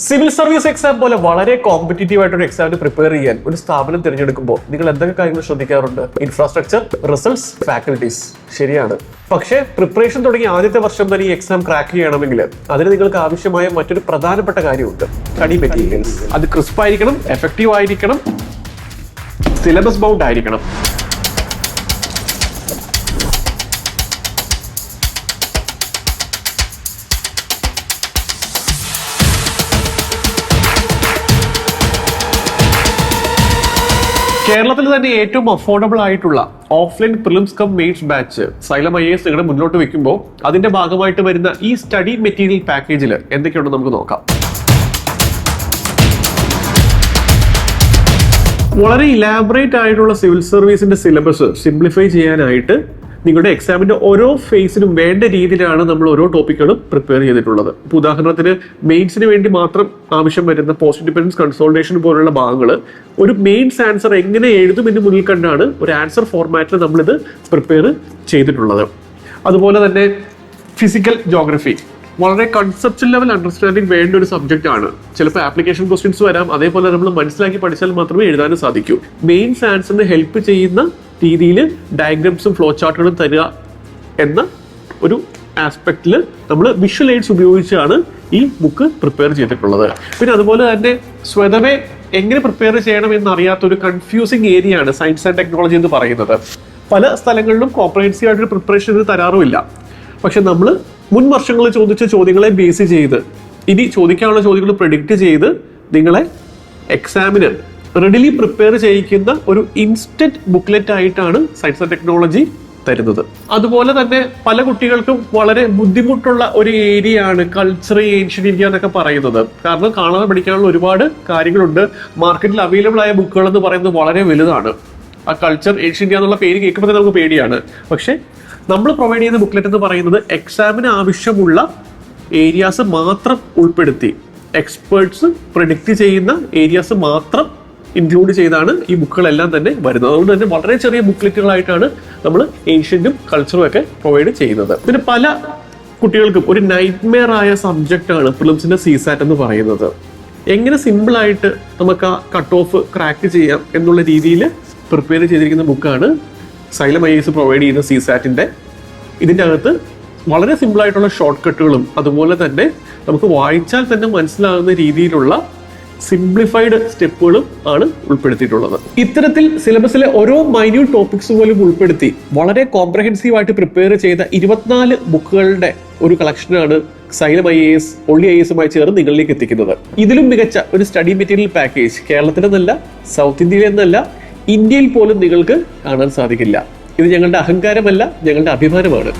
Civil service exam പോലെ വളരെ competitive ആയിട്ട് ഒരു എക്സാമിന് പ്രിപ്പയർ ചെയ്യാൻ ഒരു സ്ഥാപനം തിരഞ്ഞെടുക്കുമ്പോൾ നിങ്ങൾ എന്തൊക്കെ കാര്യങ്ങൾ ശ്രദ്ധിക്കാറുണ്ട്? Infrastructure, results, faculties. ശരിയാണ്. പക്ഷേ പ്രിപ്പറേഷൻ തുടങ്ങി ആദ്യത്തെ വർഷം തന്നെ ഈ എക്സാം ക്രാക്ക് ചെയ്യണമെങ്കിൽ അതിന് നിങ്ങൾക്ക് ആവശ്യമായ മറ്റൊരു പ്രധാനപ്പെട്ട കാര്യമുണ്ട്: സ്റ്റഡി മെറ്റീരിയൽസ്. അത് ക്രിസ്പ് ആയിരിക്കണം, എഫക്റ്റീവ് ആയിരിക്കണം, സിലബസ് ബൗണ്ട് ആയിരിക്കണം. കേരളത്തിൽ തന്നെ ഏറ്റവും അഫോർഡബിൾ ആയിട്ടുള്ള offline prelims come mains batch xylem IAS നിങ്ങളുടെ മുന്നോട്ട് വെക്കുമ്പോൾ അതിന്റെ ഭാഗമായിട്ട് വരുന്ന ഈ സ്റ്റഡി മെറ്റീരിയൽ പാക്കേജിൽ എന്തൊക്കെയുണ്ടെന്ന് നമുക്ക് നോക്കാം. വളരെ ഇലാബറേറ്റ് ആയിട്ടുള്ള സിവിൽ സർവീസിന്റെ സിലബസ് സിംപ്ലിഫൈ ചെയ്യാനായിട്ട് നിങ്ങളുടെ എക്സാമിന്റെ ഓരോ ഫേസിനും വേണ്ട രീതിയിലാണ് നമ്മൾ ഓരോ ടോപ്പിക്കുകളും പ്രിപ്പയർ ചെയ്തിട്ടുള്ളത്. ഇപ്പോൾ ഉദാഹരണത്തിന് മെയിൻസിന് വേണ്ടി മാത്രം ആവശ്യം വരുന്ന പോസ്റ്റ് ഡിപെൻഡൻസ് കൺസോൾട്ടേഷൻ പോലുള്ള ഭാഗങ്ങൾ ഒരു മെയിൻസ് ആൻസർ എങ്ങനെ എഴുതുമെന്ന് മുന്നിൽ കണ്ടാണ് ഒരു ആൻസർ ഫോർമാറ്റിൽ നമ്മളിത് പ്രിപ്പയർ ചെയ്തിട്ടുള്ളത്. അതുപോലെ തന്നെ ഫിസിക്കൽ ജോഗ്രഫി വളരെ കൺസെപ്ച്വൽ ലെവൽ അണ്ടർസ്റ്റാൻഡിങ് വേണ്ട ഒരു സബ്ജക്റ്റ് ആണ്. ചിലപ്പോൾ ആപ്ലിക്കേഷൻ ക്വസ്റ്റ്യൻസ് വരാം. അതേപോലെ നമ്മൾ മനസ്സിലാക്കി പഠിച്ചാൽ മാത്രമേ എഴുതാനും സാധിക്കൂ. മെയിൻസ് ആൻസറിന് ഹെൽപ്പ് ചെയ്യുന്ന രീതിയിൽ ഡയഗ്രാംസും ഫ്ലോ ചാർട്ടുകളും തരിക എന്ന ഒരു ആസ്പെക്റ്റിൽ നമ്മൾ വിഷ്വൽ എയ്ഡ്സ് ഉപയോഗിച്ചാണ് ഈ ബുക്ക് പ്രിപ്പയർ ചെയ്തിട്ടുള്ളത്. പിന്നെ അതുപോലെ തന്നെ സ്വതവേ എങ്ങനെ പ്രിപ്പയർ ചെയ്യണം എന്നറിയാത്ത ഒരു കൺഫ്യൂസിങ് ഏരിയ ആണ് സയൻസ് ആൻഡ് ടെക്നോളജി എന്ന് പറയുന്നത്. പല സ്ഥലങ്ങളിലും കോംപ്രഹെൻസീവ് ആയിട്ടൊരു പ്രിപ്പറേഷൻ ഇത് തരാറുമില്ല. പക്ഷെ നമ്മൾ മുൻ വർഷങ്ങളിൽ ചോദിച്ച ചോദ്യങ്ങളെ ബേസ് ചെയ്ത് ഇനി ചോദിക്കാനുള്ള ചോദ്യങ്ങൾ പ്രെഡിക്റ്റ് ചെയ്ത് നിങ്ങളെ എക്സാമിന് റെഡിലി പ്രിപ്പയർ ചെയ്യിക്കുന്ന ഒരു ഇൻസ്റ്റന്റ് ബുക്ക്ലെറ്റ് ആയിട്ടാണ് സയൻസ് ആൻഡ് ടെക്നോളജി തരുന്നത്. അതുപോലെ തന്നെ പല കുട്ടികൾക്കും വളരെ ബുദ്ധിമുട്ടുള്ള ഒരു ഏരിയ ആണ് കൾച്ചർ, ഏൻഷ്യന്റ് ഇന്ത്യ എന്നൊക്കെ പറയുന്നത്. കാരണം കാണാതെ പഠിക്കാനുള്ള ഒരുപാട് കാര്യങ്ങളുണ്ട്. മാർക്കറ്റിൽ അവൈലബിൾ ആയ ബുക്കുകൾ എന്ന് പറയുന്നത് വളരെ വലുതാണ്. ആ കൾച്ചർ, ഏൻഷ്യന്റ് ഇന്ത്യ എന്നുള്ള പേര് കേൾക്കുമ്പോൾ തന്നെ നമുക്ക് പേടിയാണ്. പക്ഷെ നമ്മൾ പ്രൊവൈഡ് ചെയ്യുന്ന ബുക്ക്ലെറ്റ് എന്ന് പറയുന്നത് എക്സാമിന് ആവശ്യമുള്ള ഏരിയാസ് മാത്രം ഉൾപ്പെടുത്തി എക്സ്പേർട്സ് പ്രെഡിക്റ്റ് ചെയ്യുന്ന ഏരിയാസ് മാത്രം ഇൻക്ലൂഡ് ചെയ്താണ് ഈ ബുക്കുകളെല്ലാം തന്നെ വരുന്നത്. അതുകൊണ്ട് തന്നെ വളരെ ചെറിയ ബുക്ക്ലെറ്റുകളായിട്ടാണ് നമ്മൾ ഏൻഷ്യന്റും കൾച്ചറും ഒക്കെ പ്രൊവൈഡ് ചെയ്യുന്നത്. പിന്നെ പല കുട്ടികൾക്കും ഒരു നൈറ്റ്മെയർ ആയ സബ്ജക്റ്റാണ് പ്രിലിംസിന്റെ CSAT എന്ന് പറയുന്നത്. എങ്ങനെ സിമ്പിളായിട്ട് നമുക്ക് ആ കട്ട് ഓഫ് ക്രാക്ക് ചെയ്യാം എന്നുള്ള രീതിയിൽ പ്രിപ്പയർ ചെയ്തിരിക്കുന്ന ബുക്കാണ് സൈലം IAS പ്രൊവൈഡ് ചെയ്യുന്ന CSATന്റെ. ഇതിൻ്റെ അകത്ത് വളരെ സിമ്പിളായിട്ടുള്ള ഷോർട്ട് കട്ടുകളും അതുപോലെ തന്നെ നമുക്ക് വായിച്ചാൽ തന്നെ മനസ്സിലാകുന്ന രീതിയിലുള്ള സിംപ്ലിഫൈഡ് സ്റ്റെപ്പുകളും ആണ് ഉൾപ്പെടുത്തിയിട്ടുള്ളത്. ഇത്തരത്തിൽ സിലബസിലെ ഓരോ മൈന്യൂട്ട് ടോപ്പിക്സ് പോലും ഉൾപ്പെടുത്തി വളരെ കോംപ്രഹെൻസീവ് ആയിട്ട് പ്രിപ്പയർ ചെയ്ത 24 ബുക്കുകളുടെ ഒരു കളക്ഷനാണ് സൈലം IAS ഒള്ളി IASുമായി ചേർന്ന് നിങ്ങളിലേക്ക് എത്തിക്കുന്നത്. ഇതിലും മികച്ച ഒരു സ്റ്റഡി മെറ്റീരിയൽ പാക്കേജ് കേരളത്തിലെന്നല്ല, സൗത്ത് ഇന്ത്യയിലെന്നല്ല, ഇന്ത്യയിൽ പോലും നിങ്ങൾക്ക് കാണാൻ സാധിക്കില്ല. ഇത് ഞങ്ങളുടെ അഹങ്കാരമല്ല, ഞങ്ങളുടെ അഭിമാനമാണ്.